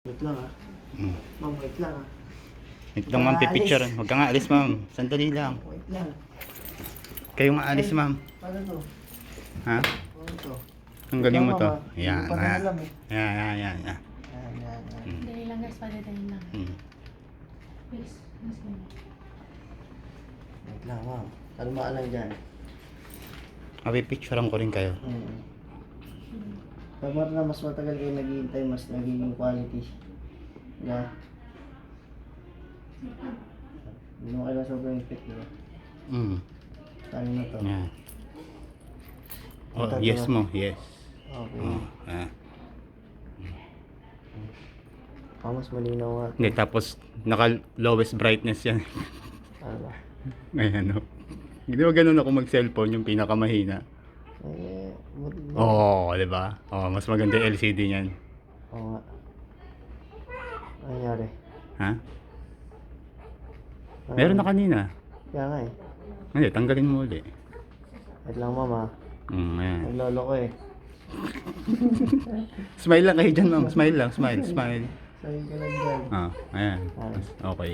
Wait lang ah. Ma'am, wait lang ah. Wait lang ma'am, pipicture. Huwag ka nga alis ma'am. Sandali lang. Wait lang. Kayo nga alis ma'am. Paano to? Ha? Paano to? Ang galing mo to. Tama, ma. Yan. Hindi ko pa na alam eh. Yan. Yan. Dali lang guys, padadahin lang. Please, mas ganyan. Wait lang ma'am. Kalmaan lang dyan. Mapipicturean ko rin kayo. Dapat na mas matagal kayo naghihintay, mas nagiging quality. Yeah. Hindi mo kailangan sobrang higpit, diba? Saan na to? Yan. Oh, yes mo. Yes. Okay. Mas malinaw nga. Hindi, tapos naka lowest brightness yan. Ano ba? Ayan o. Hindi ba ganun ako mag-cellphone yung pinakamahina? Eh, Oo, di ba? Oh, mas maganda yung LCD niyan. Oo nga. Ano nangyari? Ha? Meron na kanina. Kaya nga eh. Hindi, tanggalin mo ulit. Wait lang mama. Ayan. Naglolo ko eh. Smile lang kayo dyan, ma'am. Smile lang. Smile. Sabi ka lang dyan. Ayan. Okay. Okay.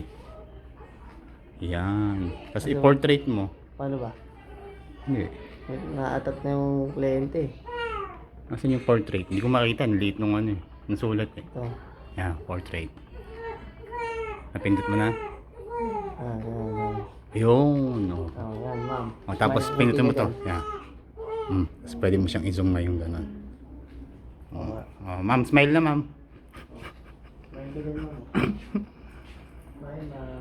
Yan. Tapos i-portrait mo. Paano ba? Hindi. Na-attack na yung kliyente eh. Nasaan yung portrait? Hindi ko makita. Liit nung ano eh. Nasulat eh. Ito. Yan, portrait. Napindot mo na? Yan. Yun. Oh. Oh, yan ma'am. Tapos Smile, pindutin mo buti to. ka Yan. Tapos pwede mo siyang i-zoom na yung gano'n. Oo. Ma'am, smile na ma'am. Smile ka din ma'am. Smile na.